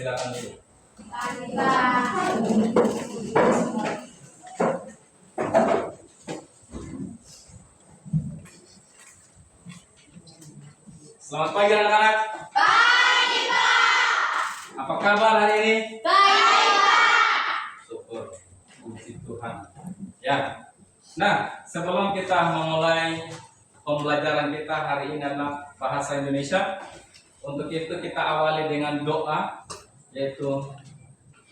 silakan dulu. Selamat pagi anak-anak. Pagi, Pak. Apa kabar hari ini? Baik, Pak. Syukur, puji Tuhan. Ya. Nah, sebelum kita memulai pembelajaran kita hari ini adalah bahasa Indonesia. Untuk itu kita awali dengan doa, yaitu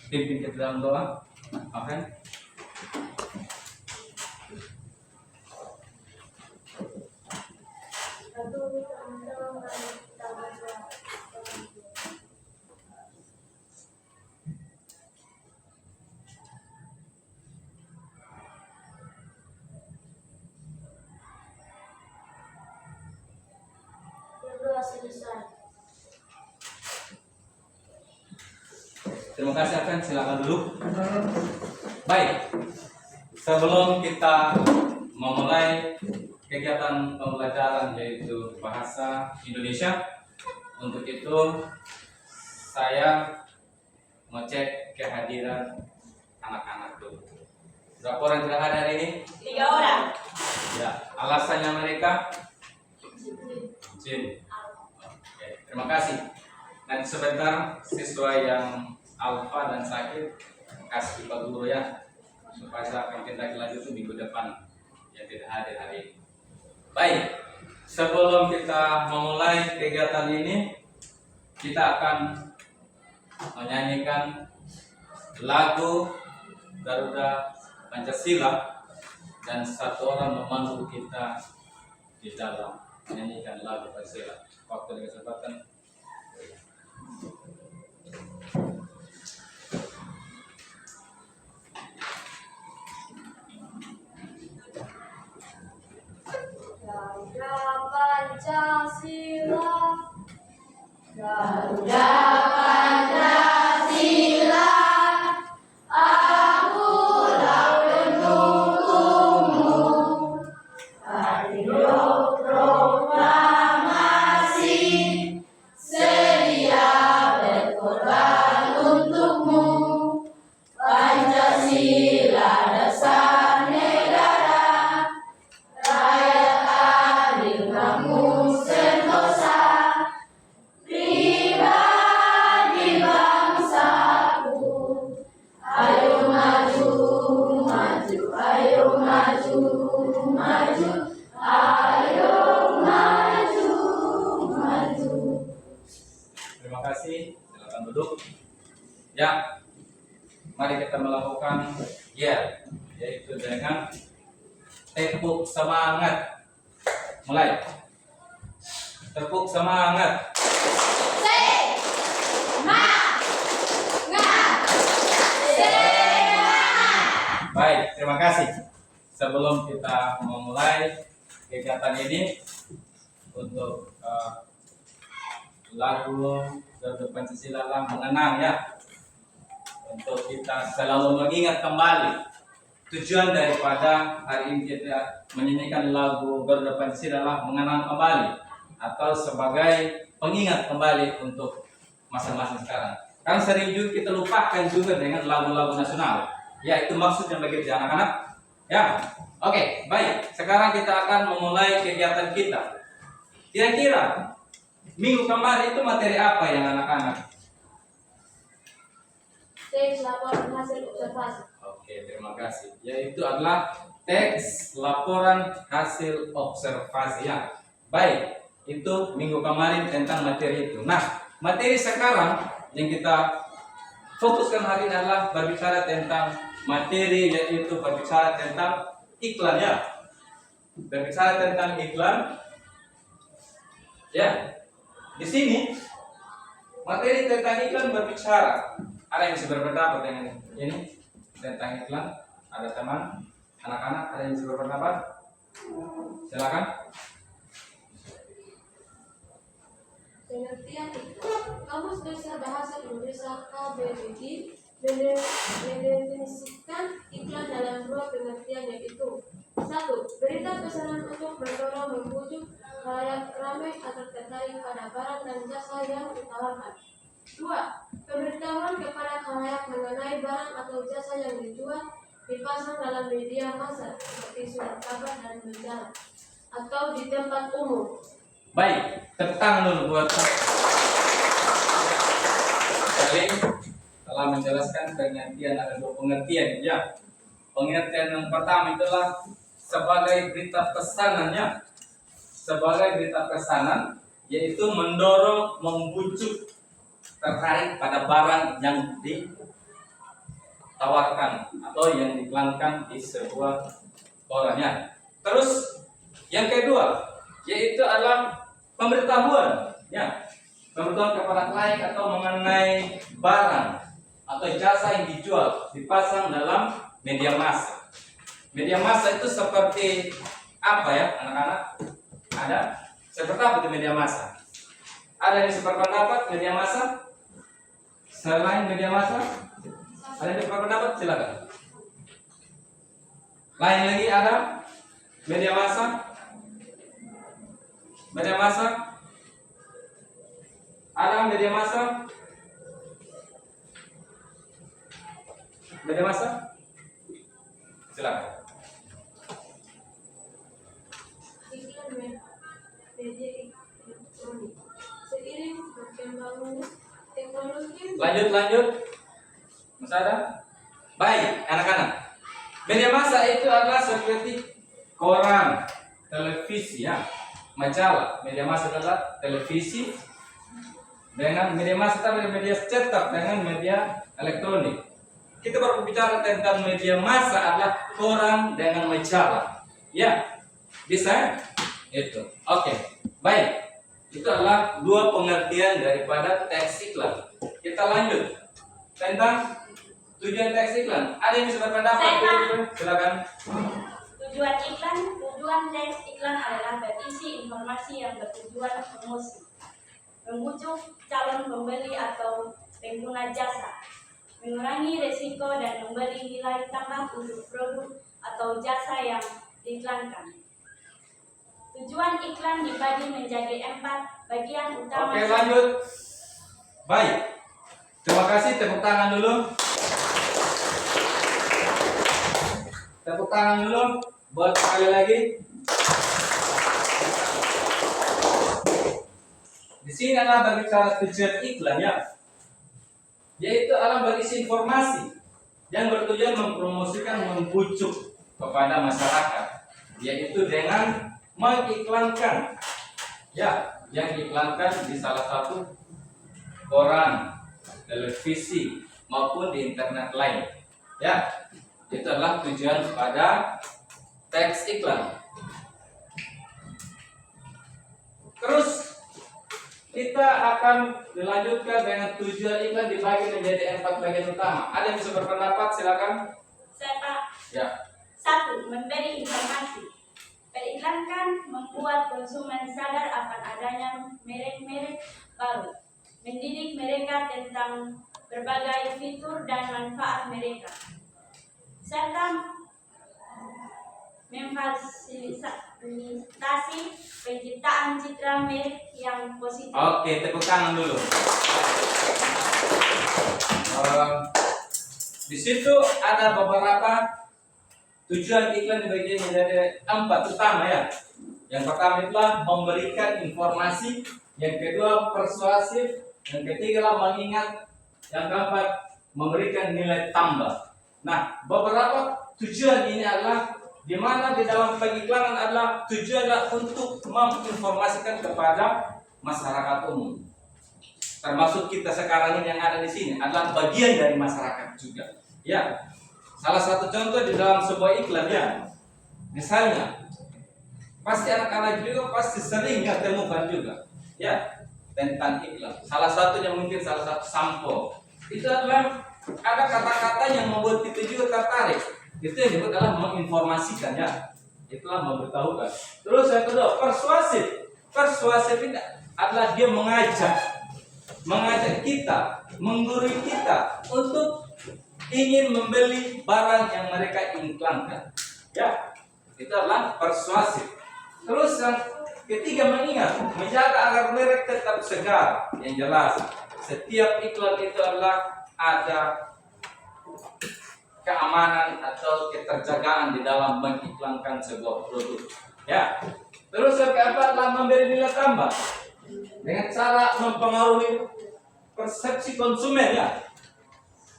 pimpin kita dalam doa. Oke. Terima kasih Afen, silakan dulu. Baik, sebelum kita memulai kegiatan pembelajaran yaitu bahasa Indonesia, untuk itu saya ngecek kehadiran anak-anak dulu. Berapa orang sudah hadir hari ini? 3 orang. Ya, alasannya mereka? Izin. Oke, terima kasih. Dan sebentar siswa yang alfa dan sakit kasih Pak Guru ya, supaya saya akan tindak lanjut minggu depan yang tidak hadir hari ini. Baik, sebelum kita memulai kegiatan ini, kita akan menyanyikan lagu Garuda Pancasila dan satu orang memandu kita di dalam menyanyikan lagu Pancasila. Waktu dan kesempatan. Garuda Pancasila. Garuda Pancasila. Aku pendukungmu. Radio proklamasi sedia berkorban untukmu. Pancasila dasar negara. Rakyat adil kamu sentosa. Pribadi bangsaku. Ayo maju, maju, ayo maju, maju. Ayo maju, maju. Terima kasih. Silakan duduk. Ya, mari kita melakukan yaitu dengan tepuk semangat. Mulai. Tepuk semangat. Baik, terima kasih. Sebelum kita memulai kegiatan ini, untuk lagu Garuda Pancasila lah mengenang ya, untuk kita selalu mengingat kembali tujuan daripada hari ini kita menyanyikan lagu Garuda Pancasila lah mengenang kembali atau sebagai pengingat kembali untuk masa-masa sekarang. Kan sering juga kita lupakan juga dengan lagu-lagu nasional. Ya, itu maksudnya begitu ya anak-anak. Ya, oke, baik. Sekarang kita akan memulai kegiatan kita. Kira-kira minggu kemarin itu materi apa yang anak-anak? Teks laporan hasil observasi. Oke, terima kasih. Yaitu adalah teks laporan hasil observasi ya. Baik, itu minggu kemarin tentang materi itu. Nah, materi sekarang yang kita fokuskan hari ini adalah berbicara tentang materi, yaitu berbicara tentang iklan ya. Berbicara tentang iklan. Ya. Di sini materi tentang iklan berbicara. Ada yang bisa berpendapat dengan ini tentang iklan? Ada teman, anak-anak ada yang bisa berpendapat? Silakan. Pengertian iklan. Kamus Besar Bahasa Indonesia KBBI mendefinisikan iklan dalam 2 pengertian, yaitu 1. Berita pesanan untuk mendorong membujuk khalayak ramai agar tertarik pada barang dan jasa yang ditawarkan. 2. Pemberitaan barang atau jasa yang dijual dipasang dalam media massa seperti surat kabar dan majalah atau di tempat umum. Baik, tentang dulu buat Saling telah menjelaskan pengertian, ada dua pengertian ya. Pengertian yang pertama itulah sebagai berita pesanannya, sebagai berita pesanan, yaitu mendorong, membujuk, tertarik pada barang yang ditawarkan atau yang diiklankan di sebuah orangnya. Terus yang kedua yaitu adalah pemberitahuan, ya, pemberitahuan kepada klien atau mengenai barang atau jasa yang dijual dipasang dalam media massa. Media massa itu seperti apa ya, anak-anak? Ada seperti apa itu media massa? Ada yang seperpendapat media massa? Selain media massa, ada yang seperpendapat? Silakan. Lain lagi ada media massa? Media massa? Ada media massa? Media massa? Silakan. Iklan media elektronik. Seiring berkembangnya teknologi. Lanjut. Masih ada? Baik, anak-anak. Media massa itu adalah seperti koran, televisi, ya, majalah. Media massa adalah televisi dengan media massa adalah media cetak dengan media elektronik. Kita berbicara tentang media massa adalah koran dengan majalah. Ya, bisa? Itu. Oke. Baik. Itu adalah dua pengertian daripada teks iklan. Kita lanjut tentang tujuan teks iklan. Ada yang bisa berpendapat? Silakan. Tujuan teks iklan adalah berisi informasi yang bertujuan promosi, membujuk calon pembeli atau pengguna jasa, mengurangi resiko dan memberi nilai tambah untuk produk atau jasa yang diiklankan. Tujuan iklan dibagi menjadi 4 bagian utama. Oke, lanjut. Baik. Terima kasih, tepuk tangan dulu. Tepuk tangan dulu buat sekali lagi. Di sini adalah berbicara tujuan iklan, ya, yaitu adalah berisi informasi yang bertujuan mempromosikan, membujuk kepada masyarakat, yaitu dengan mengiklankan, ya, yang diiklankan di salah satu koran, televisi maupun di internet lain, ya. Itu adalah tujuan pada teks iklan. Terus kita akan dilanjutkan dengan tujuan iklan dibagi menjadi 4 bagian utama. Ada yang bisa berpendapat? Silakan. Saya Pak. Ya. 1. Memberi informasi. Periklankan membuat konsumen sadar akan adanya merek-merek baru, mendidik mereka tentang berbagai fitur dan manfaat mereka, serta memfasilitasi penciptaan citra merek yang positif. Oke, tepuk tangan dulu. Di situ ada beberapa tujuan iklan dibagi menjadi 4 utama, ya. Yang pertama itulah memberikan informasi, yang kedua persuasif, yang ketiga adalah mengingat, yang keempat memberikan nilai tambah. Nah, beberapa tujuan ini adalah di mana di dalam pengiklanan adalah tujuan adalah untuk menginformasikan kepada masyarakat umum. Termasuk kita sekarang ini yang ada di sini adalah bagian dari masyarakat juga. Ya. Salah satu contoh di dalam sebuah iklan, ya. Misalnya, pasti anak-anak juga pasti sering temukan juga, ya, tentang iklan. Salah satunya mungkin salah satu sampo. Itu adalah ada kata-kata yang membuat kita juga tertarik. Itu yang disebut adalah menginformasikan, ya. Itulah memberitahukan. Terus yang kedua, persuasif. Persuasif ini adalah dia mengajak kita, menggurui kita untuk ingin membeli barang yang mereka iklankan, ya. Itu adalah persuasif. Terus yang ketiga, mengingat, menjaga agar merek tetap segar. Yang jelas, setiap iklan itu adalah ada keamanan atau keterjagaan di dalam mengiklankan sebuah produk. Ya. Terus yang keempat adalah memberi nilai tambah dengan cara mempengaruhi persepsi konsumen ya.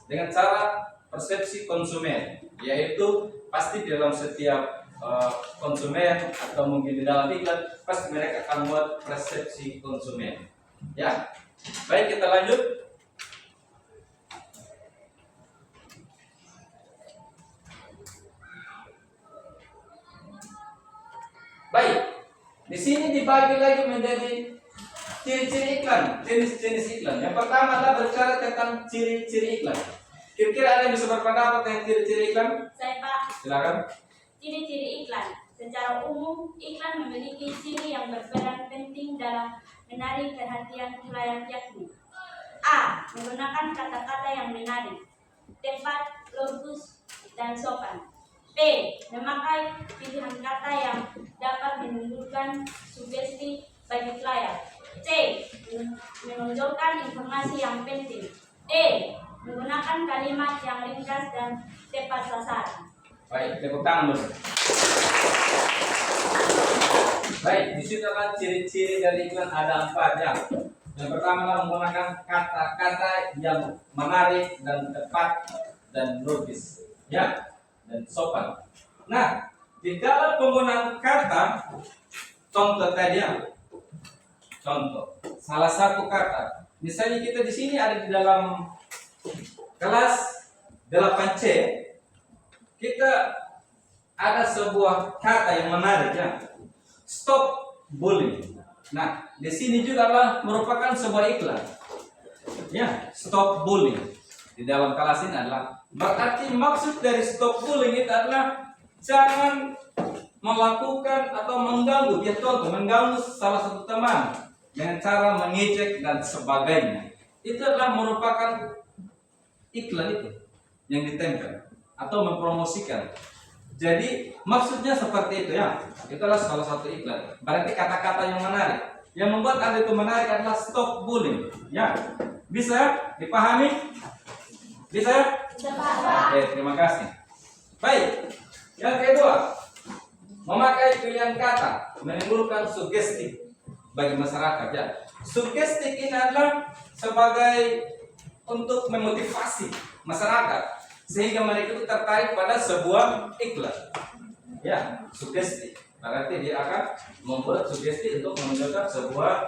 Dengan cara persepsi konsumen, yaitu pasti dalam setiap konsumen atau mungkin di dalam iklan pasti mereka akan buat persepsi konsumen. Ya. Baik, kita lanjut. Baik, di sini dibagi lagi menjadi ciri-ciri iklan, jenis-jenis iklan. Yang pertama adalah berbicara tentang ciri-ciri iklan. Kira-kira ada yang bisa berpendapat tentang ciri-ciri iklan? Saya Pak, Silakan. ciri-ciri iklan. Secara umum, iklan memiliki ciri yang berperan penting dalam menarik perhatian klien yakni A. Menggunakan kata-kata yang menarik, tepat, logis, dan sopan. B. Memakai pilihan kata yang dapat menimbulkan sugesti bagi klien. C. Menonjolkan informasi yang penting. D. Menggunakan kalimat yang ringkas dan tepat sasaran. Baik, tepuk tangan dulu. Baik, di situ adalah ciri-ciri dari iklan ada 4 ya. Yang pertama adalah menggunakan kata-kata yang menarik dan tepat dan logis, ya, dan sopan. Nah, di dalam penggunaan kata, contoh tadi ya, contoh, salah satu kata, misalnya kita di sini ada di dalam kelas 8C, kita ada sebuah kata yang menarik ya, stop bullying. Nah, di sini juga adalah merupakan sebuah iklan. Ya, stop bullying. Di dalam kelas ini adalah berarti maksud dari stop bullying itu adalah jangan melakukan atau mengganggu. Ya contoh, mengganggu salah satu teman dengan cara mengejek dan sebagainya. Itu adalah merupakan iklan itu yang ditempel atau mempromosikan. Jadi maksudnya seperti itu ya. Itulah salah satu iklan. Berarti kata-kata yang menarik. Yang membuat Anda itu menarik adalah stop bullying. Ya. Bisa dipahami? Bisa? Oke, terima kasih. Baik. Yang kedua, memakai pilihan kata menimbulkan sugesti bagi masyarakat ya. Sugesti ini adalah sebagai untuk memotivasi masyarakat sehingga mereka itu tertarik pada sebuah iklan. Ya, sugesti. Berarti dia akan membuat sugesti untuk menunjukkan sebuah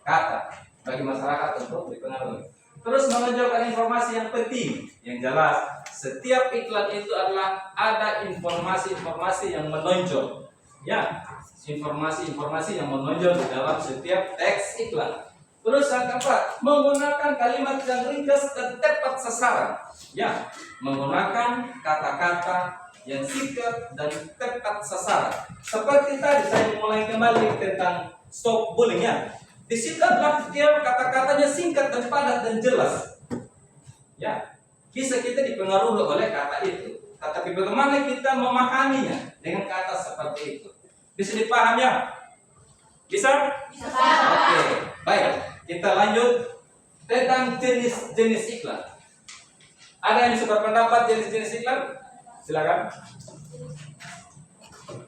kata bagi masyarakat untuk dipengaruhi. Terus menunjukkan informasi yang penting, yang jelas. Setiap iklan itu adalah ada informasi-informasi yang menonjol. Ya, informasi-informasi yang menonjol di dalam setiap teks iklan. Terus yang keempat, menggunakan kalimat yang ringkas dan tepat sasaran. Ya, menggunakan kata-kata yang singkat dan tepat sasaran. Seperti tadi saya mulai kembali tentang stop bullying ya. Di situ adalah setiap kata-katanya singkat dan padat dan jelas. Ya, bisa kita dipengaruhi oleh kata itu. Tetapi bagaimana kita memahaminya dengan kata seperti itu? Bisa dipahami ya? Bisa? Bisa. Oke, baik. Kita lanjut tentang jenis-jenis iklan. Ada yang bisa berpendapat jenis-jenis iklan? Silakan.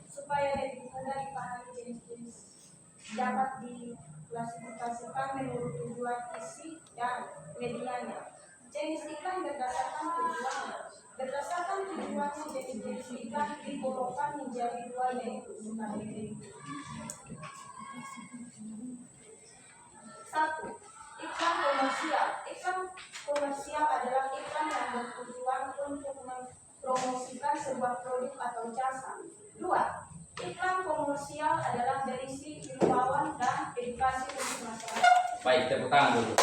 Supaya lebih mudah dipahami jenis-jenis dapat diklasifikasikan menurut tujuan isi dan medianya. Jenis iklan berdasarkan tujuan. Berdasarkan tujuan jenis-jenis iklan digolongkan menjadi 2 yaitu sebagai 1. Iklan komersial. Iklan komersial adalah iklan yang bertujuan untuk mempromosikan sebuah produk atau jasa. 2. Iklan komersial adalah berisi himbauan dan edukasi untuk masyarakat. Baik, tepuk tangan dulu.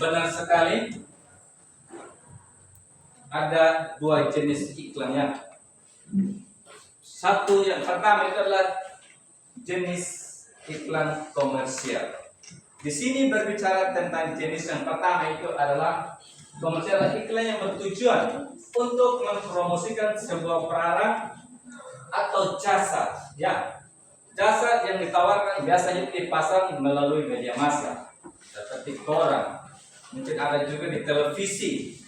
Benar sekali. Ada 2 jenis iklan ya. Satu yang pertama itu adalah jenis iklan komersial. Di sini berbicara tentang jenis yang pertama itu adalah komersial, iklan yang bertujuan untuk mempromosikan sebuah barang atau jasa. Ya, jasa yang ditawarkan biasanya dipasang melalui media massa seperti koran, mungkin ada juga di televisi.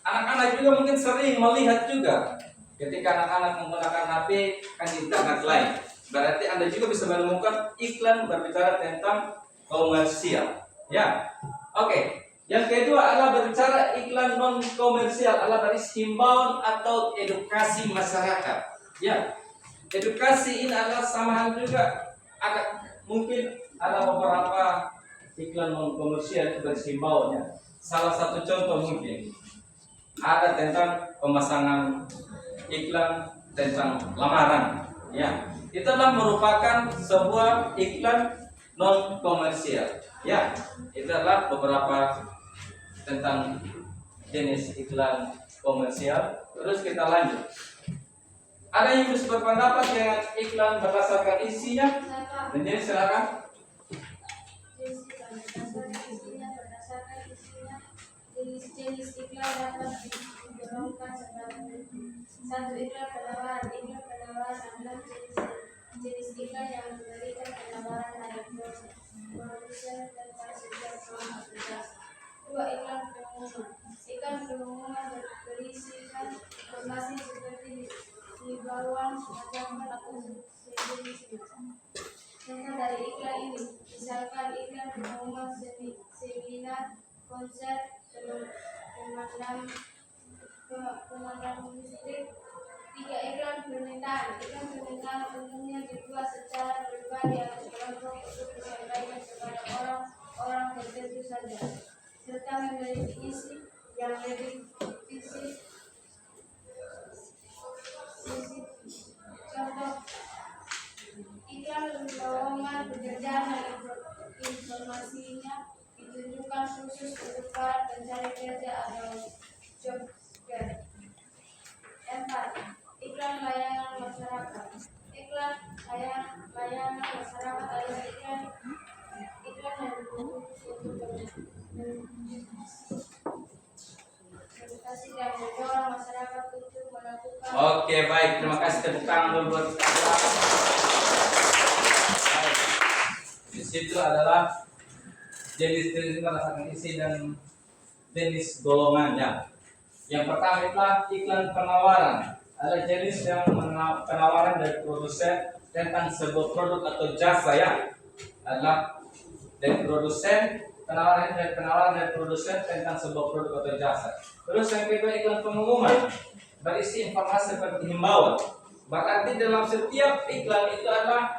Anak-anak juga mungkin sering melihat juga ketika anak-anak menggunakan HP kan di internet lain. Berarti Anda juga bisa menemukan iklan berbicara tentang komersial. Ya, oke. Yang kedua adalah berbicara iklan non komersial, adalah dari himbauan atau edukasi masyarakat. Ya, edukasi ini adalah sama hal juga. Mungkin ada beberapa iklan non komersial itu dari himbauannya. Salah satu contoh mungkin ada tentang pemasangan iklan tentang lamaran. Ya, itu adalah merupakan sebuah iklan non komersial. Ya, itu adalah beberapa tentang jenis iklan komersial. Terus kita lanjut. Ada yang bisa berpendapat dengan iklan berdasarkan isinya? Menjadi silakan. Jenis iklan dapat digolongkan sebagai satu iklan penawaran. Iklan penawaran adalah jenis iklan yang memberikan penawaran pada produsen tentang sebuah produk atau jasa. Dua, iklan pengumuman. Iklan pengumuman berisikan informasi seperti himbauan, ancaman atau sejenisnya. Contoh dari iklan ini, misalkan iklan pengumuman seminar, konser, pemadam listrik. Tiga, iklan permintaan. Iklan permintaan umumnya dibuat secara pribadi atau kelompok untuk disampaikan kepada orang tertentu saja, serta memiliki isi yang lebih visi. Contoh iklan lowongan pekerjaan dan informasinya ditunjukkan khusus untuk para pencari kerja atau job fair. 4. Iklan layanan masyarakat. Iklan layanan masyarakat adalah iklan yang berfungsi untuk edukasi dan mendorong masyarakat untuk melakukan. Oke, baik. Terima kasih, tepuk tangan dulu buat kita. Baik. Di situ adalah jenis-jenis berdasarkan isi dan jenis golongannya. Yang pertama adalah iklan penawaran. Ada jenis yang penawaran dari produsen tentang sebuah produk atau jasa, ya. Adalah dari produsen, penawaran dari produsen tentang sebuah produk atau jasa. Terus yang kedua iklan pengumuman berisi informasi seperti himbauan. Berarti dalam setiap iklan itu adalah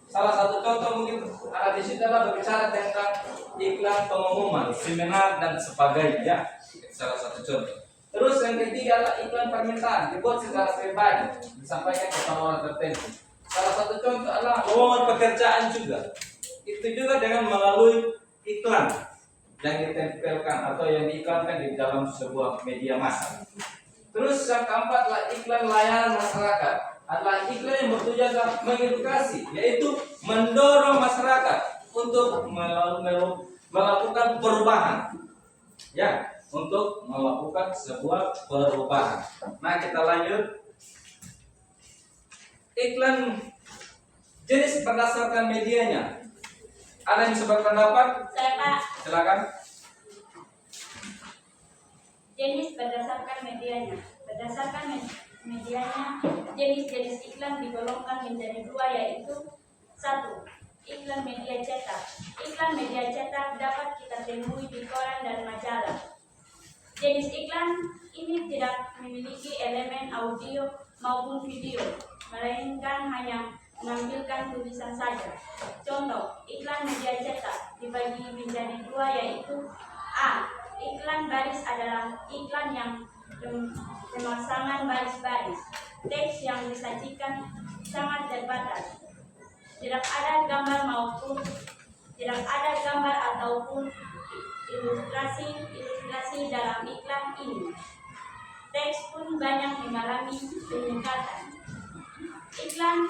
salah satu contoh mungkin ada di situ adalah berbicara tentang iklan pengumuman, seminar dan sebagainya. Salah satu contoh. Terus yang ketiga adalah iklan permintaan, dibuat secara pribadi, disampaikan kepada orang tertentu. Salah satu contoh adalah lowongan pekerjaan juga. Itu juga dengan melalui iklan yang ditempelkan atau yang diiklankan di dalam sebuah media massa. Terus yang keempat adalah iklan layanan masyarakat. Adalah iklan yang bertujuan mengedukasi, yaitu mendorong masyarakat untuk melakukan perubahan. Ya, untuk melakukan sebuah perubahan. Nah, kita lanjut. Iklan jenis berdasarkan medianya. Ada yang bisa berpendapat? Saya, Pak. Silakan. Jenis berdasarkan medianya. Berdasarkan medianya, jenis-jenis iklan digolongkan menjadi dua, yaitu 1. Iklan media cetak. Iklan media cetak dapat kita temui di koran dan majalah. Jenis iklan ini tidak memiliki elemen audio maupun video, melainkan hanya menampilkan tulisan saja. Contoh, iklan media cetak dibagi menjadi dua, yaitu A. Iklan baris adalah iklan yang pemasangan baris-baris. Teks yang disajikan sangat terbatas. Tidak ada gambar ataupun ilustrasi dalam iklan ini. Teks pun banyak mengalami peningkatan. Iklan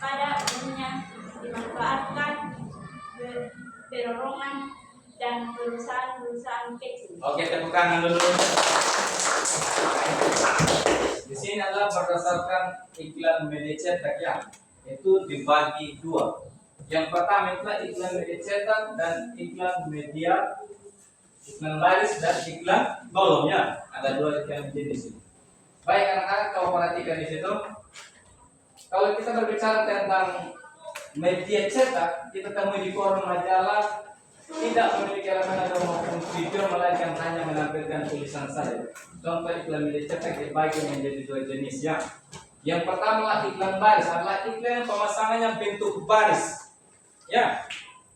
pada umumnya dimanfaatkan perorangan dan perusahaan-perusahaan kecil. Oke, tepuk tangan dulu. Di sini adalah berdasarkan iklan media cetak, ya, itu dibagi dua. Yang pertama itu iklan media cetak dan iklan media, iklan baris dan iklan kolom ya. Ada dua iklan jenis ini. Baik anak-anak, kalau perhatikan di situ, kalau kita berbicara tentang media cetak, kita temui di koran majalah tidak memiliki rekaman maupun video, melainkan hanya menampilkan tulisan saja. Contoh iklan media cetak dibagi menjadi dua jenis ya. Yang pertama iklan baris adalah iklan pemasangannya bentuk baris. Ya,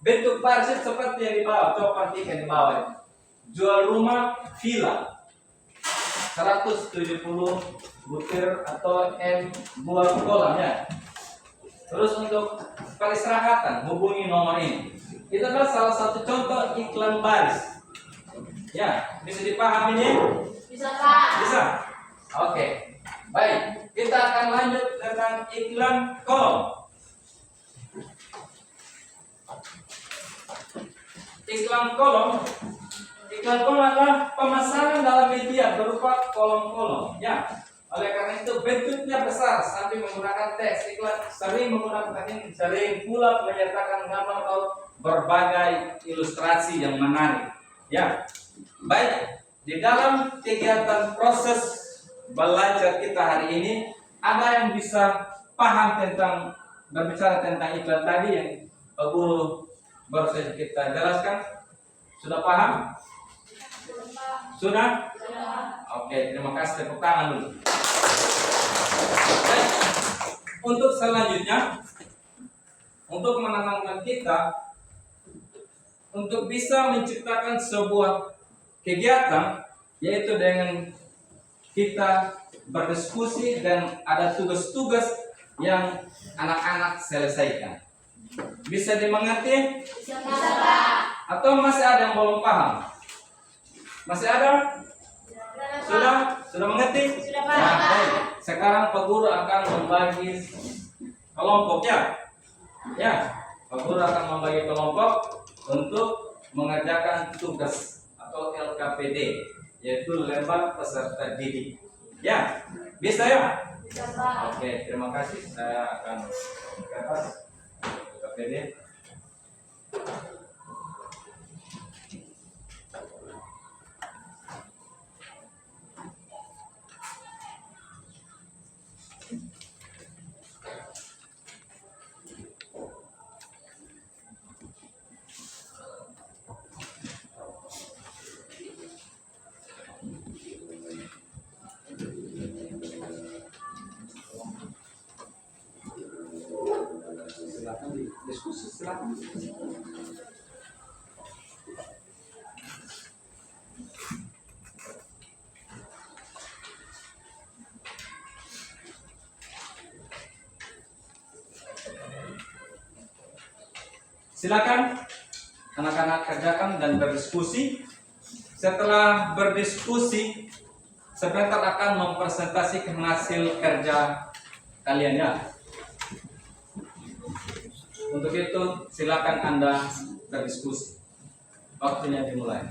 bentuk baris itu seperti yang di bawah. Coba perhatikan di bawah. Jual rumah villa 170 butir atau M buah kolam ya. Terus untuk peristirahatan hubungi nomor ini. Itu adalah salah satu contoh iklan baris. Ya, bisa dipahami ini? Bisa Pak. Bisa. Oke. Baik, kita akan lanjut dengan iklan kolom. Iklan kolom adalah pemasangan dalam media berupa kolom-kolom ya. Oleh karena itu bentuknya besar sampai menggunakan teks. Iklan sering pula menyertakan gambar atau berbagai ilustrasi yang menarik ya. Baik, di dalam kegiatan proses belajar kita hari ini, ada yang bisa paham tentang berbicara tentang iklan tadi yang Pak Guru baru saja kita jelaskan? Sudah paham? Sudah? Oke, terima kasih. Tepuk tangan dulu. Baik. Untuk selanjutnya, untuk menenangkan kita, untuk bisa menciptakan sebuah kegiatan, yaitu dengan kita berdiskusi dan ada tugas-tugas yang anak-anak selesaikan. Bisa dimengerti? Bisa Pak. Atau masih ada yang belum paham? Masih ada? Sudah mengerti? Sudah Pak. Nah, baik. Sekarang Pak Guru akan membagi kelompok ya. Ya, Pak Guru akan membagi kelompok untuk mengerjakan tugas atau LKPD, yaitu lembar peserta didik. Ya, bisa ya? Bisa Pak. Oke, terima kasih. Saya akan ke atas LKPD. Silakan diskusi, silakan. Silakan anak-anak kerjakan dan berdiskusi. Setelah berdiskusi, sebentar akan mempresentasikan hasil kerja kalian ya. Untuk itu silakan Anda berdiskusi. Waktunya dimulai.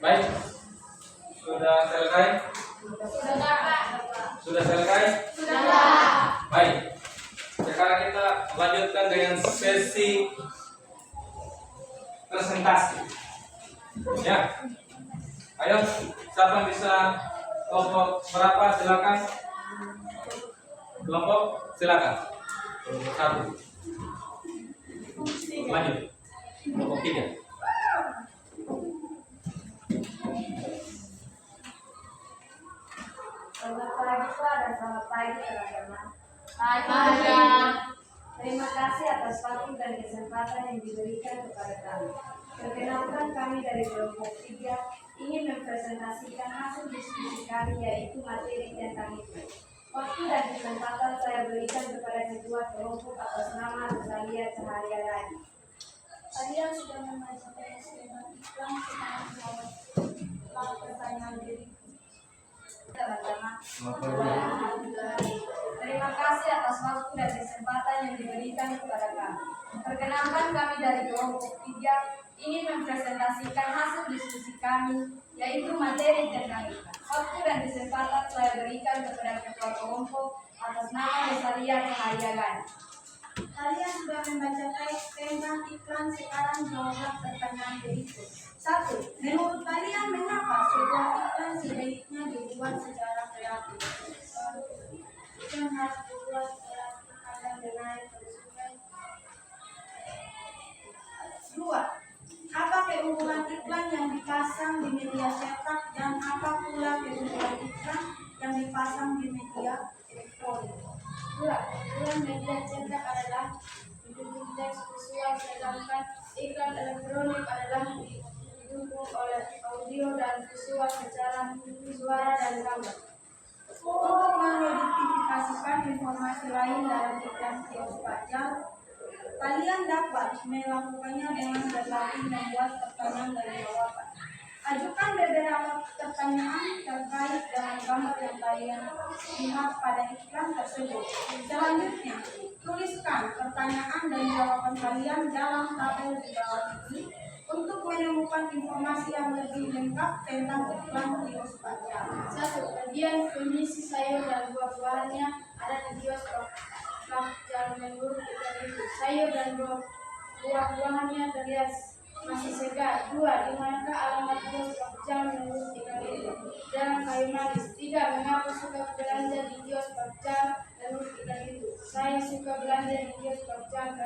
Baik, sudah selesai? Sudah, Pak. Sudah selesai? Sudah, Pak. Baik. Sekarang kita lanjutkan dengan sesi presentasi. Ya. Ayo, siapa bisa kelompok berapa? Silakan. Kelompok silakan. Kelompok 1. Lanjut. Kelompok 3. Selamat pagi Pak dan selamat pagi teman-teman. Pagi. Terima kasih atas waktu dan kesempatan yang diberikan kepada kami. Perkenalkan, kami dari kelompok 3 ingin mempresentasikan hasil diskusi kami, yaitu materi tentang itu. Waktu dan kesempatan saya berikan kepada ketua kelompok atas nama Rosalia Caharia Lagi. Kalian sudah membaca skema iklan, sekarang menjawab pertanyaan diri. Teman-teman, terima kasih atas waktu dan kesempatan yang diberikan kepada kami. Perkenalkan, kami dari kelompok 3 ingin mempresentasikan hasil diskusi kami, yaitu materi tentang iklan. Waktu dan kesempatan saya berikan kepada ketua kelompok atas nama Rosalia Caharia Lagi. Kalian sudah membaca teks tentang iklan, sekarang jawablah pertanyaan berikut. 1. Menurut kalian mengapa sebuah iklan sebaiknya dibuat secara kreatif? Iklan harus dibuat kreatif agar menarik konsumen. 2. Apa keunggulan iklan yang dipasang di media cetak dan apa pula keunggulan iklan yang dipasang di media elektronik? 2. Keunggulan media cetak adalah didukung teks visual, sedangkan iklan elektronik adalah didukung oleh audio dan visual secara suara dan gambar. Untuk mengidentifikasikan informasi lain dalam iklan kios pajak, kalian dapat melakukannya dengan berlatih membuat pertanyaan dan jawaban. Ajukan beberapa pertanyaan terkait dengan gambar yang kalian lihat pada iklan tersebut. Selanjutnya, tuliskan pertanyaan dan jawaban kalian dalam tabel di bawah ini untuk menemukan informasi yang lebih lengkap tentang iklan kios pajak. 1. Bagian kondisi sayur dan buah-buahannya ada di kios pajak menurut iklan itu. Sayur dan buah-buahannya terlihat masih segar. 2. Di manakah alamat kios pajak menurut iklan itu? Jalan Kayu Manis. 3. Mengapa suka belanja di kios pajak menurut iklan itu? Saya suka belanja di kios pajak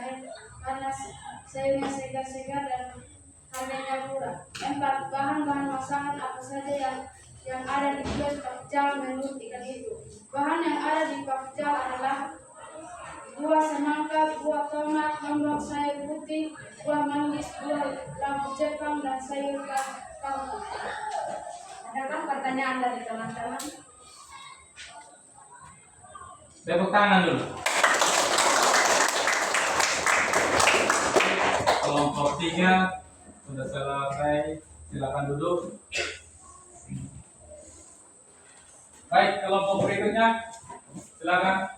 karena sayurnya segar-segar dan harganya murah. 4. Bahan-bahan masakan apa saja yang ada di kios pajak menurut iklan itu? Bahan yang ada di pajak adalah buah semangka, buah tomat, lombok sayur putih, buah manggis, buah labu Jepang, dan sayur kangkung. Adakah pertanyaan dari teman-teman? Tepuk tangan dulu. Kelompok 3 sudah selesai, silakan duduk. Baik, kelompok berikutnya, silakan.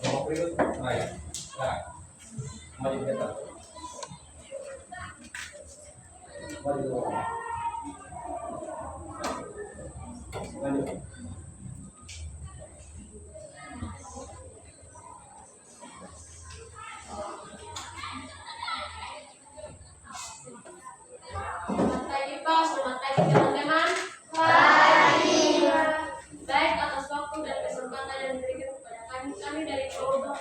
Kelompok berikut, baik, silakan. Mari kita. Mari kita. Lanjut. Selamat pagi Pak, selamat pagi teman-teman. Pagi. Baik, atas waktu dan kesempatan yang diberikan kepada kami dari kelompok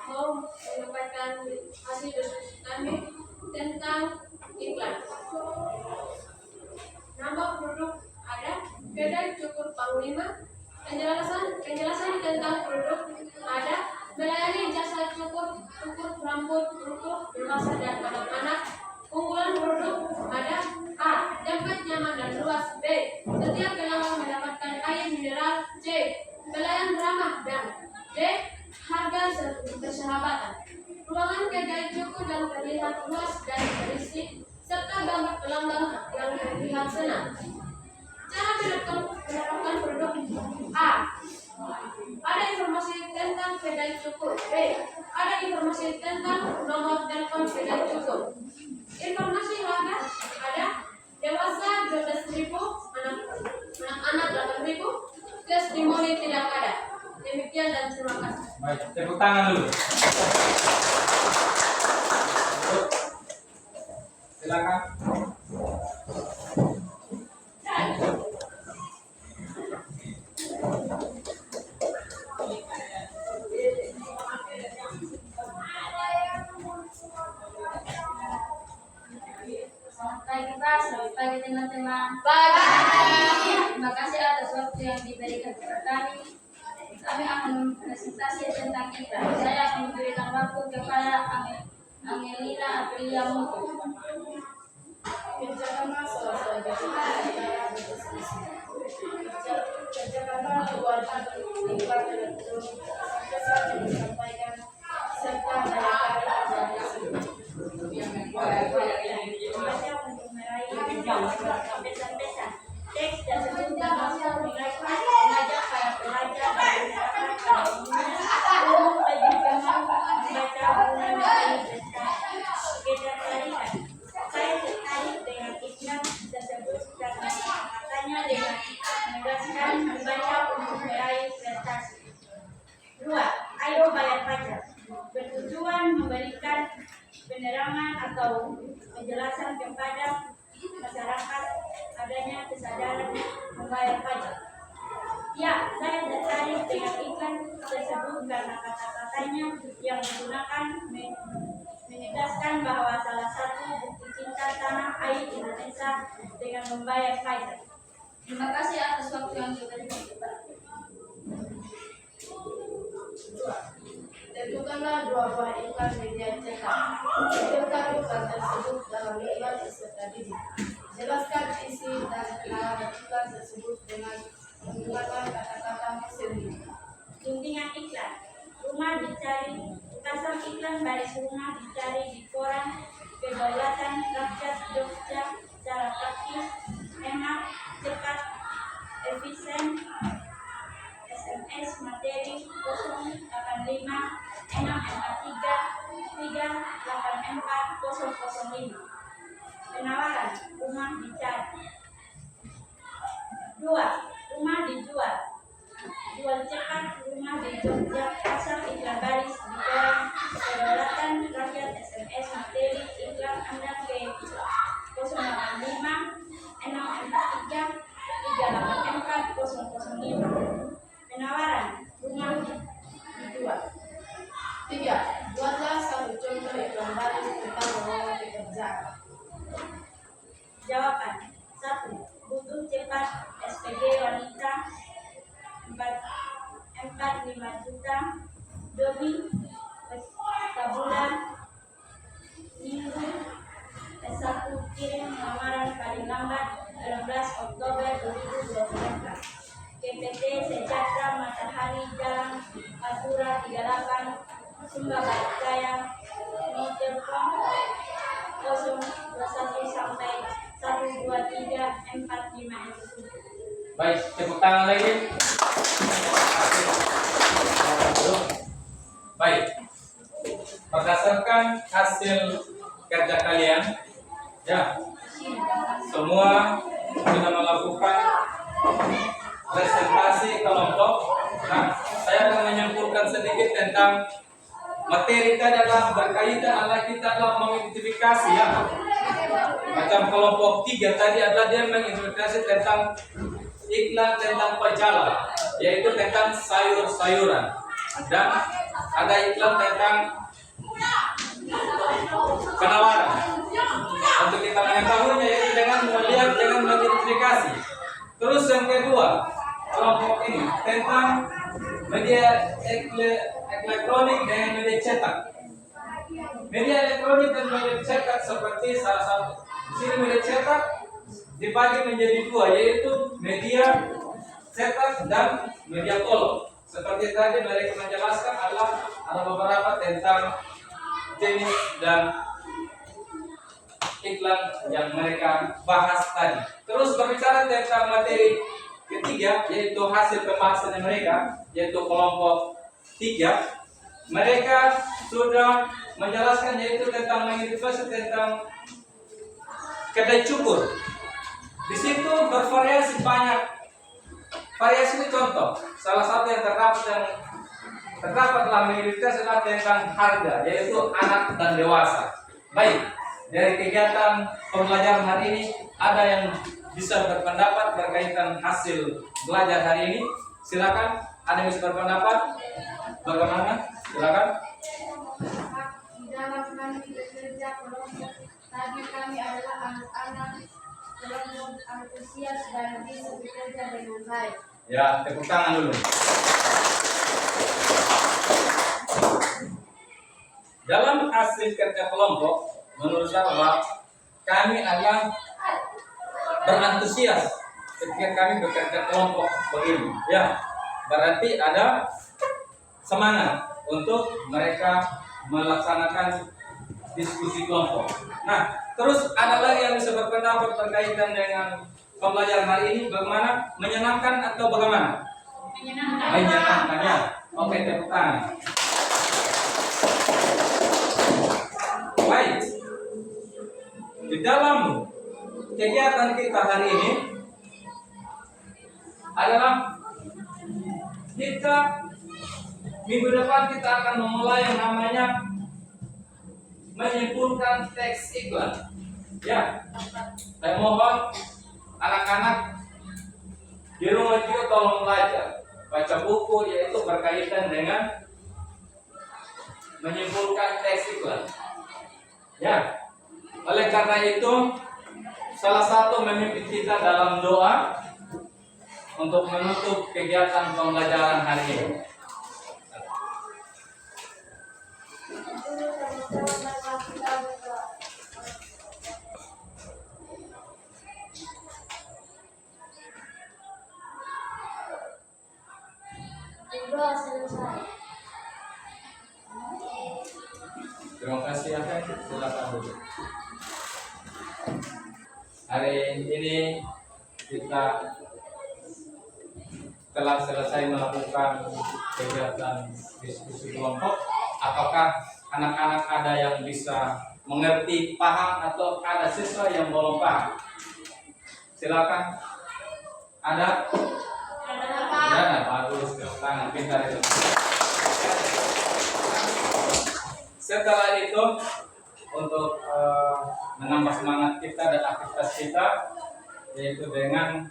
mau menyampaikan hasil diskusi kami tentang iklan. Nama produk ada, kedai cukur Panglima. Penjelasan tentang produk ada, melayani jasa cukur rambut untuk dewasa dan anak-anak. Unggulan produk ada: A. Tempat nyaman dan luas. B. Setiap pelanggan mendapatkan air mineral. C. Pelayan ramah. Dan D. Harga persahabatan. Ruangan kedai cukur dan terlihat luas dan berisik, serta gambar pelanggan yang terlihat senang. Cara mendapatkan produk A. Ada informasi tentang kedai cukur. B. Ada informasi tentang nomor telepon kedai cukur. Informasi harga ada: dewasa 12.000, anak-anak 8.000, testimoni tidak ada. Demikian. Demikian dan terima kasih. Baik, tepuk tangan dulu. Silakan. Selamat pagi Pak, selamat pagi teman-teman. Terima kasih atas waktu yang diberikan kepada kami. Kami akan mempresentasi tentang iklan. Saya akan memberikan waktu kepada Angelina Aprilia Mutu. Kerjasama salah satu cara berdiskusi. Kerjasama keluarga iklan elektronik sampai saat yang disampaikan serta dari Membaca untuk meraih pesan-pesan teks dan sesudah masuk mengajak para pelajar dan masyarakat pada umumnya untuk lebih gemar membaca guna meraih prestasi. Ketertarikan. Saya tertarik dengan iklan tersebut karena katanya dengan menegaskan membaca untuk meraih prestasi. 2. Ayo bayar pajak. Bertujuan memberikan penerangan atau penjelasan kepada masyarakat adanya kesadaran membayar pajak. Ya, saya tertarik dengan iklan tersebut karena kata-katanya yang digunakan menegaskan bahwa salah satu bukti cinta tanah air Indonesia dengan membayar pajak. Terima kasih atas waktu yang diberikan kepada kami. Tentukanlah 2 buah iklan media cetak. Tampilkan iklan tersebut dalam iklan peserta didik. Jelaskan isi dan penawaran iklan tersebut dengan menggunakan kata-kata sendiri. Juntingan iklan. Rumah dicari. Pasang iklan baris rumah dicari di koran Kedaulatan Rakyat Jogja. Cara praktis, hemat, cepat, efisien. SMS materi 085 643 384 005. Penawaran rumah dicari. 2. Rumah dijual. Jual cepat rumah di Jogja. Pasang iklan baris di koran Kedaulatan Rakyat. SMS materi iklan Anda ke 085 643 384 005. Penawaran rumah dijual. 3. Buatlah satu contoh iklan baris tentang lowongan pekerjaan. Jawaban. 1. Butuh cepat SPG wanita 45 juta demi bulan minggu. 1. Kirim lamaran paling lambat 16 Oktober 2024. PPT Sejahtera Matahari Jalan Pantura 38 Sumba Barat Jaya. Nomor telepon 021 sampai 123 45. Baik, tepuk tangan lagi. Baik, berdasarkan hasil kerja kalian, ya, semua sudah melakukan presentasi kelompok. Nah, saya akan menyimpulkan sedikit tentang materi tadi adalah berkaitan adalah kita adalah mengidentifikasi, ya. Macam kelompok 3 tadi adalah dia mengidentifikasi tentang iklan tentang pejalan, yaitu tentang sayur-sayuran, dan ada iklan tentang penawaran. Untuk kita mengetahuinya yaitu dengan melihat, dengan mengidentifikasi. Terus yang kedua, kelompok ini tentang media elektronik dengan media cetak. Media elektronik dan media cetak seperti salah satu di sini media cetak dibagi menjadi 2, yaitu media cetak dan media kolom. Seperti tadi mereka menjelaskan adalah ada beberapa tentang jenis dan iklan yang mereka bahas tadi. Terus berbicara tentang materi ketiga, yaitu hasil pembahasan mereka, yaitu kelompok 3. Mereka sudah menjelaskan yaitu tentang mengidentifikasi tentang kedai cukur. Di situ bervariasi banyak. Variasi ini contoh, salah satu yang terdapat yang terdapat dalam mayoritas adalah tentang harga, yaitu anak dan dewasa. Baik, dari kegiatan pembelajaran hari ini ada yang bisa berpendapat berkaitan hasil belajar hari ini? Silakan, ada yang bisa berpendapat? Bagaimana? Silakan. Di dalam kami bekerja kelompok tadi kami adalah anak-anak kelompok antusias dan bisa bekerja dengan baik. Ya, tepuk tangan dulu. Dalam hasil kerja kelompok, menurut saya bahwa kami adalah berantusias ketika kami bekerja kelompok begini. Ya, berarti ada semangat untuk mereka melaksanakan diskusi kelompok. Nah, terus ada lagi yang bisa berpendapat berkaitan dengan pembelajaran hari ini, bagaimana? Menyenangkan atau bagaimana? Menyenangkan ya. Oke, tepuk tangan. Baik. Di dalam kegiatan kita hari ini adalah kita minggu depan kita akan memulai yang namanya menyimpulkan teks iklan. Ya, saya mohon anak-anak di rumah juga tolong belajar, baca buku yaitu berkaitan dengan menyimpulkan teks iklan. Ya, oleh karena itu salah satu memimpin kita dalam doa untuk menutup kegiatan pembelajaran hari ini. Doa selesai. Terima kasih Akan, silakan dulu. Hari ini kita telah selesai melakukan kegiatan diskusi kelompok. Apakah anak-anak ada yang bisa mengerti, paham, atau ada siswa yang belum paham? Silakan. Ada? Ada, bagus. Tangan pintar itu. Setelah itu, untuk menambah semangat kita dan aktivitas kita, yaitu dengan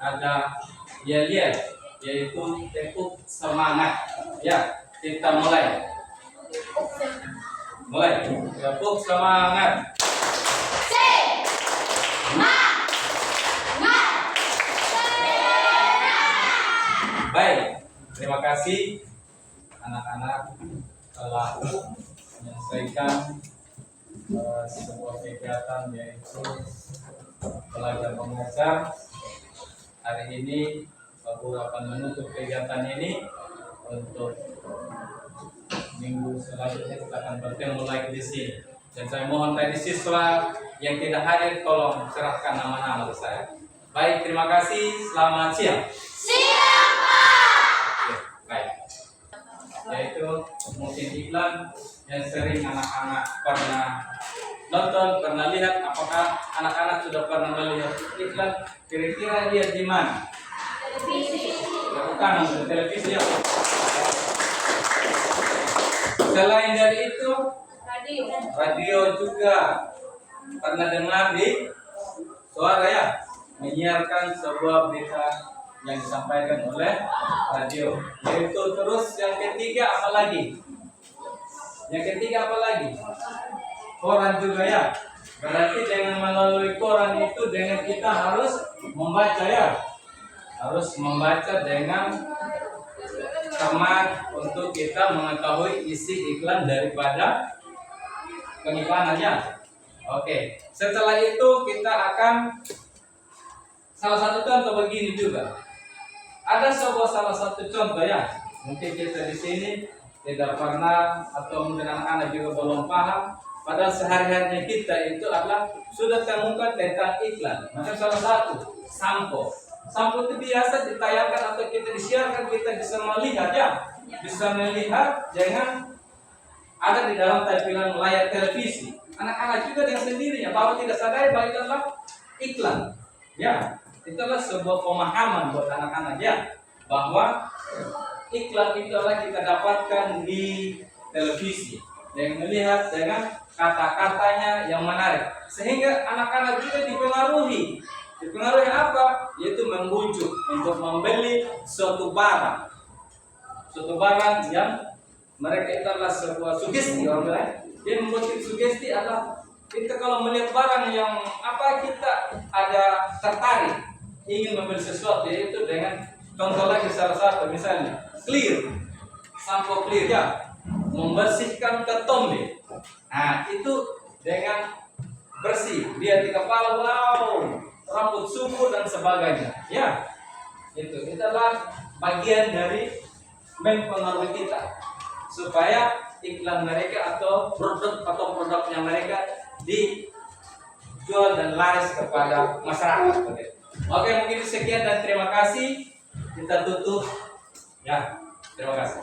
ada yel-yel, yaitu tepuk semangat. Ya, kita mulai. Tepuk semangat. Baik, terima kasih anak-anak telah menyelesaikan sebuah kegiatan yaitu belajar mengajar. Hari ini Bapak akan menutup kegiatan ini. Untuk minggu selanjutnya kita akan bertemu lagi di sini. Dan saya mohon tadi siswa yang tidak hadir tolong serahkan nama-nama ke saya. Baik, terima kasih. Selamat siang. Baik, yaitu mungkin iklan yang sering anak-anak pernah nonton, pernah lihat. Apakah anak-anak sudah pernah melihat iklan? Kira-kira lihat di mana? Televisi. Bukan nonton televisi ya. Selain dari itu, radio juga pernah dengar di suara ya, menyiarkan sebuah berita yang disampaikan oleh radio. Yaitu terus yang ketiga apa lagi? Koran juga ya. Berarti dengan melalui koran itu dengan kita harus membaca ya. Harus membaca dengan cermat untuk kita mengetahui isi iklan daripada pengiklanannya. Oke. Setelah itu kita akan salah satu contoh begini juga. Ada salah satu contoh ya, mungkin kita di sini tidak pernah atau mungkin anak-anak juga belum paham. Padahal sehari-harinya kita itu adalah sudah temukan tentang iklan. Maka salah satu sampo itu biasa ditayangkan atau kita disiarkan, kita bisa melihat ya, bisa melihat jangan ada di dalam tampilan layar televisi. Anak-anak juga dengan sendirinya bahwa tidak sadar bahwa itu adalah iklan. Ya, itulah sebuah pemahaman buat anak-anak ya, bahwa iklan itu adalah kita dapatkan di televisi dan melihat dengan kata-katanya yang menarik, sehingga anak-anak juga dipengaruhi apa? Yaitu membujuk untuk membeli suatu barang yang mereka itu adalah sebuah sugesti. Orang bilang dia membuat sugesti adalah kita kalau melihat barang yang apa, kita ada tertarik ingin membeli sesuatu, yaitu dengan contoh lagi salah satu misalnya clear, sampo clear ya, membersihkan ketombe. Nah itu dengan bersih, dia di kepala, wow, rambut subur dan sebagainya. Ya, itu adalah bagian dari mempengaruhi kita supaya iklan mereka atau produknya mereka dijual dan laris kepada masyarakat. Oke, mungkin sekian dan terima kasih. Kita tutup. Ya, terima kasih.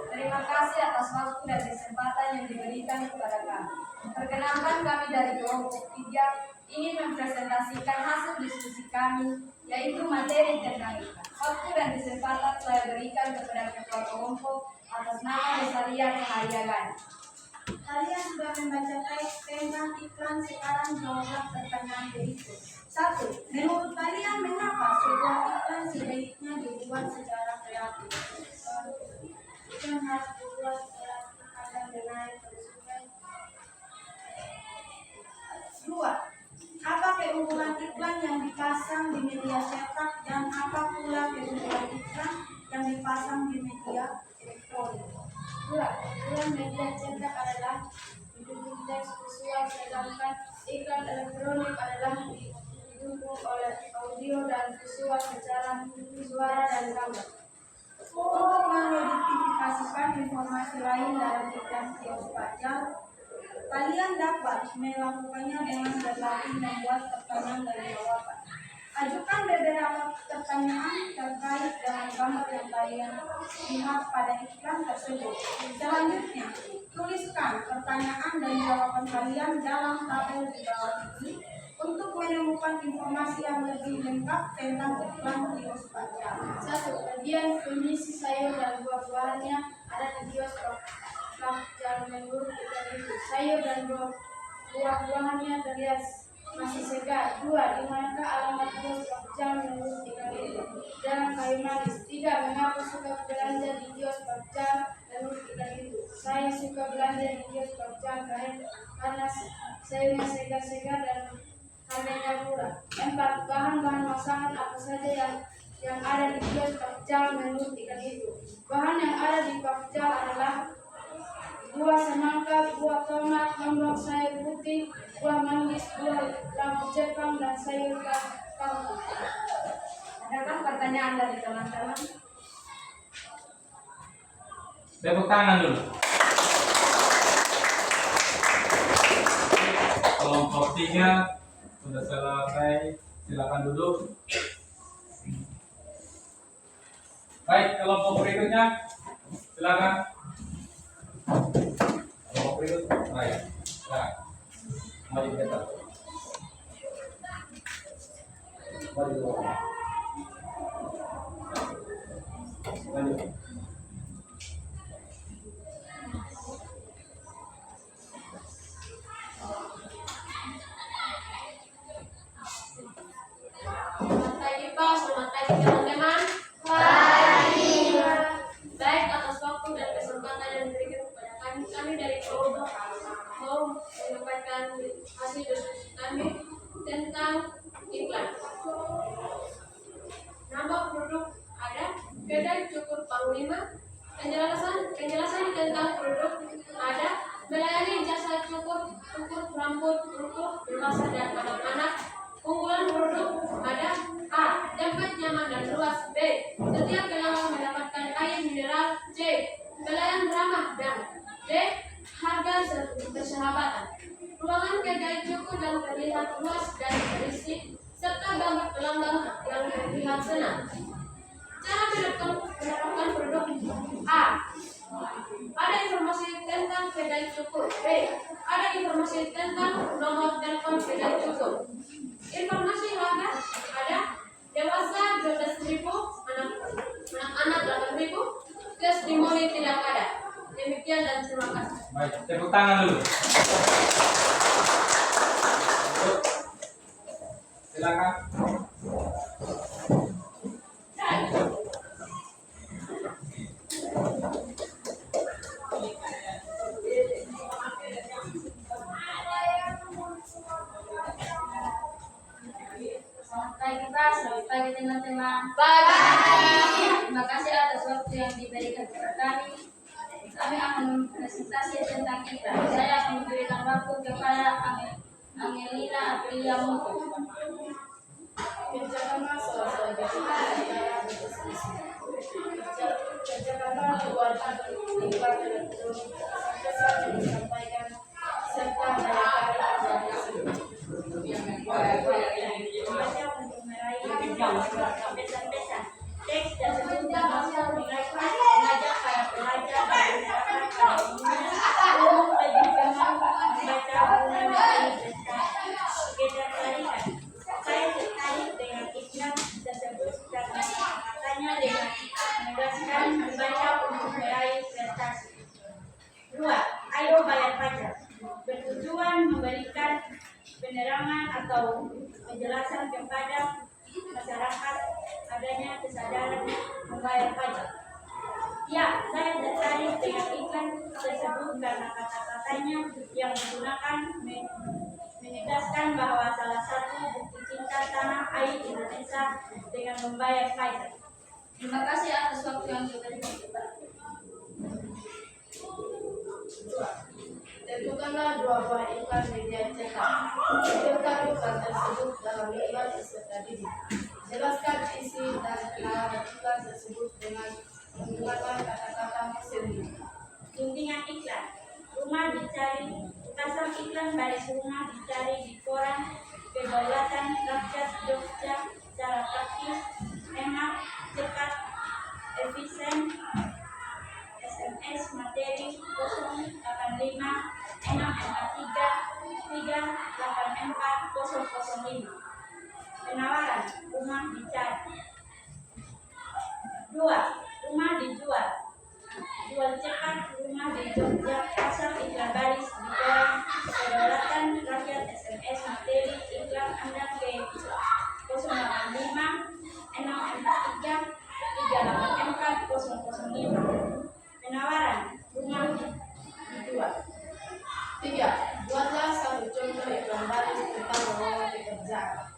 Terima kasih atas waktu dan kesempatan yang diberikan kepada kami. Perkenalkan, kami dari kelompok 3 ingin mempresentasikan hasil diskusi kami, yaitu materi tentang iklan. Waktu dan kesempatan saya berikan kepada ketua kelompok atas nama Rosalia Cahayagani. Kalian sudah membaca teks tentang iklan, sekarang jawablah pertanyaan berikut. 1. Menurut kalian mengapa sebuah iklan sebaiknya dibuat secara kreatif? Iklan harus dibuat kreatif agar menarik konsumen. 2. Apa keunggulan iklan yang dipasang di media cetak dan apa pula keunggulan iklan yang dipasang di media elektronik? 2. Keunggulan media cetak adalah didukung teks visual, sedangkan iklan elektronik adalah didukung oleh audio dan visual secara suara dan gambar. Untuk mengidentifikasikan informasi lain dalam iklan kios pajak, kalian dapat melakukannya dengan berlatih membuat pertanyaan dan jawaban. Ajukan beberapa pertanyaan terkait dengan gambar yang kalian lihat pada iklan tersebut. Selanjutnya, tuliskan pertanyaan dan jawaban kalian dalam tabel di bawah ini untuk menemukan informasi yang lebih lengkap tentang iklan kios pajak. 1. Bagian kondisi sayur dan buah-buahannya ada di kios pajak menurut iklan itu. Sayur dan buah-buahannya terlihat masih segar. 2. Di manakah alamat kios pajak menurut iklan itu? Jalan Kayu Manis. 3. Mengapa suka belanja di kios pajak menurut iklan itu? Saya suka belanja di kios pajak karena sayurnya segar-segar dan harganya murah. 4. Bahan-bahan masakan apa saja yang ada di kios pajak menurut iklan itu? Bahan yang ada di pajak adalah buah semangka, buah tomat, lombok sayur putih, buah manggis, buah labu Jepang, dan sayur kangkung. Adakah pertanyaan dari teman-teman? Tepuk tangan dulu. Kelompok 3 sudah selesai, silakan duduk. Baik, kelompok berikutnya, silakan. Kelompok berikut, baik, silakan. Mari kita. Mari kita. Lanjut. Selamat pagi Pak, selamat pagi teman-teman. Pagi. Baik, atas waktu dan kesempatan yang diberikan kepada kami dari kelompok mau menyampaikan hasil diskusi kami tentang iklan. Nama produk ada, kedai cukur Panglima. Penjelasan tentang produk ada, melayani jasa cukur rambut untuk dewasa dan anak-anak. Unggulan produk ada: A. Tempat nyaman dan luas. B. Setiap pelanggan mendapatkan air mineral. C. Pelayan ramah. Dan D. Harga persahabatan. Ruangan kedai cukur dan terlihat luas dan berisik, serta gambar pelanggan yang terlihat senang. Cara mendapatkan produk: A. Ada informasi tentang kedai cukur. B. Ada informasi tentang nomor telepon kedai cukur. Informasi harga ada: dewasa Baik, tepuk tangan dulu. Silakan. Selamat pagi Pak, selamat pagi teman-teman. Terima kasih atas waktu yang diberikan kepada kami. Kami akan mempresentasi tentang iklan. Saya akan memberikan waktu kepada Angelina Aprilia Mutu. Kerjasama salah satu cara berdiskusi. Kerjasama keluarga iklan elektronik sampai saat disampaikan serta daya Membaca untuk meraih pesan-pesan. Teks tersebut dapat mengajak para pelajar dan masyarakat pada umumnya untuk lebih paham membaca guna menjadi prestasi. Ketertarikan. Saya tertarik dengan iklan tersebut karena katanya dengan menegaskan membaca untuk meraih prestasi. 2. Ayo bayar pajak. Bertujuan memberikan penerangan atau penjelasan kepada masyarakat adanya kesadaran membayar pajak. Ya, saya tertarik dengan iklan tersebut karena kata-katanya yang digunakan menegaskan bahwa salah satu bukti cinta tanah air Indonesia dengan membayar pajak. Terima kasih atas waktu yang diberikan kepada kami. Tentukanlah 2 buah iklan media cetak. Tampilkan iklan tersebut dalam iklan peserta didik. Jelaskan isi dan penawaran iklan tersebut dengan menggunakan kata-kata sendiri. Bimbingan iklan. Rumah dicari. Pasang iklan baris rumah dicari di koran Kedaulatan Rakyat Jogja secara praktis, hemat, cepat, efisien. SMS materi 085 643 384 005. Penawaran rumah dicari. 2. Rumah dijual. Jual cepat rumah di Jogja. Pasang iklan baris di koran Kedaulatan Rakyat. SMS materi iklan Anda ke 085 643 384 005. Penawaran rumah dijual. 3. Buatlah satu contoh iklan baris tentang lowongan pekerjaan.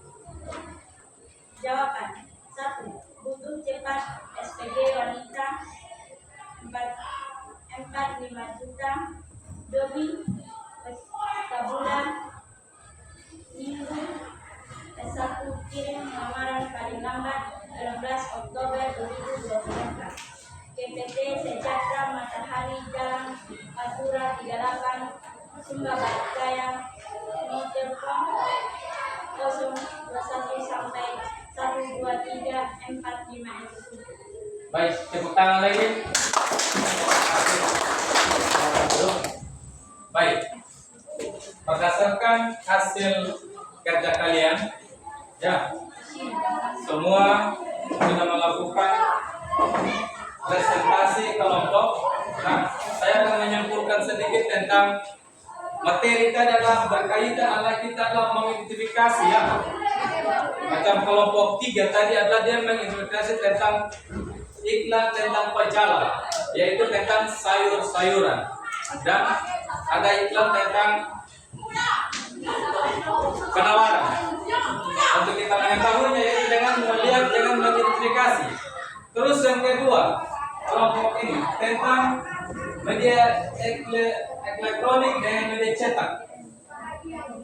Jawaban. 1. Butuh cepat SPG wanita 45 juta. Demi tabulan minggu. S1 kirim lamaran paling lambat 16 Oktober 2024. PPT Sejahtera Matahari Jalan Pantura 38 Sumba Barat Jaya. Nomor telepon 021 sampai 123 45. Baik, tepuk tangan lagi. Baik, berdasarkan hasil kerja kalian, ya, semua sudah melakukan presentasi kelompok. Nah, saya akan menyimpulkan sedikit tentang materi tadi adalah berkaitan adalah kita adalah mengidentifikasi, ya. Macam kelompok 3 tadi adalah dia mengidentifikasi tentang iklan tentang pejalan, yaitu tentang sayur-sayuran, dan ada iklan tentang penawaran. Untuk kita mengetahuinya yaitu dengan melihat, dengan mengidentifikasi. Terus yang kedua, kelompok ini tentang media elektronik dan media cetak.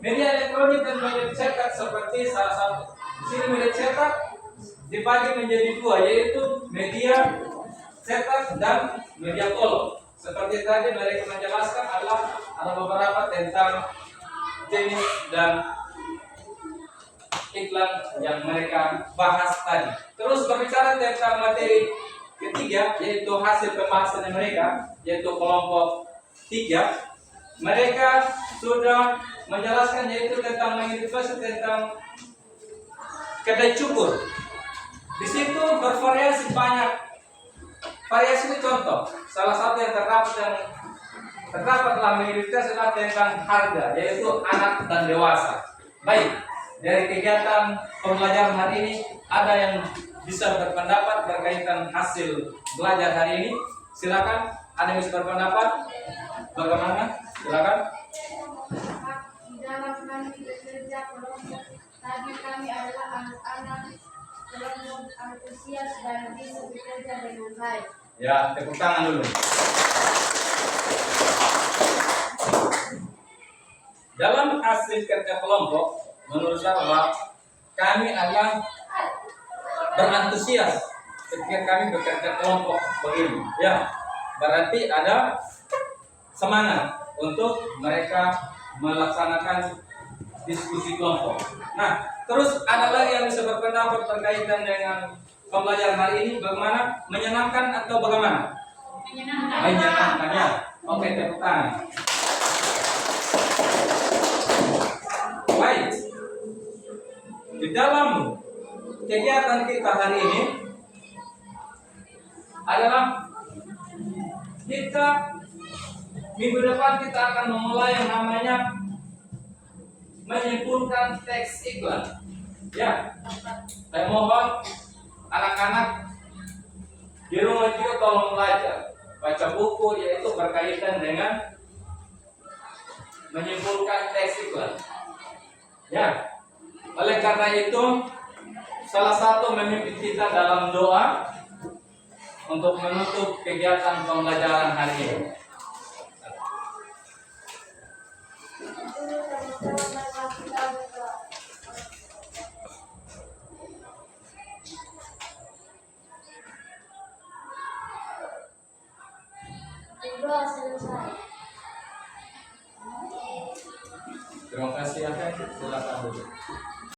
Media elektronik dan media cetak seperti salah satu di sini media cetak dibagi menjadi 2, yaitu media cetak dan media kolom. Seperti tadi mereka menjelaskan adalah ada beberapa tentang jenis dan iklan yang mereka bahas tadi. Terus berbicara tentang materi ketiga, yaitu hasil pembahasan mereka, yaitu kelompok 3. Mereka sudah menjelaskan yaitu tentang mengidentifikasi tentang kedai cukur. Di situ bervariasi banyak. Variasi ini contoh, salah satu yang terdapat yang terdapat dalam mayoritas adalah tentang harga, yaitu anak dan dewasa. Baik, dari kegiatan pembelajaran hari ini ada yang bisa berpendapat berkaitan hasil belajar hari ini? Silakan, ada yang bisa berpendapat? Bagaimana? Silakan. Di dalam kami bekerja kelompok tadi kami adalah anak-anak kelompok antusias dan bisa bekerja dengan baik. Ya, tepuk tangan dulu. Dalam hasil kerja kelompok, menurut saya bahwa kami adalah berantusias ketika kami bekerja kelompok begini. Ya, berarti ada semangat untuk mereka melaksanakan diskusi kelompok. Nah, terus ada lagi yang bisa berpendapat berkaitan dengan pembelajaran hari ini, bagaimana? Menyenangkan atau bagaimana? Menyenangkan. Menyenangkan ya. Oke, tepuk tangan. Baik. Di dalam kegiatan kita hari ini adalah kita minggu depan kita akan memulai yang namanya menyimpulkan teks iklan. Ya, saya mohon anak-anak di rumah juga tolong belajar, baca buku yaitu berkaitan dengan menyimpulkan teks iklan. Ya, oleh karena itu salah satu memimpin kita dalam doa untuk menutup kegiatan pembelajaran hari ini. Berdoa selesai.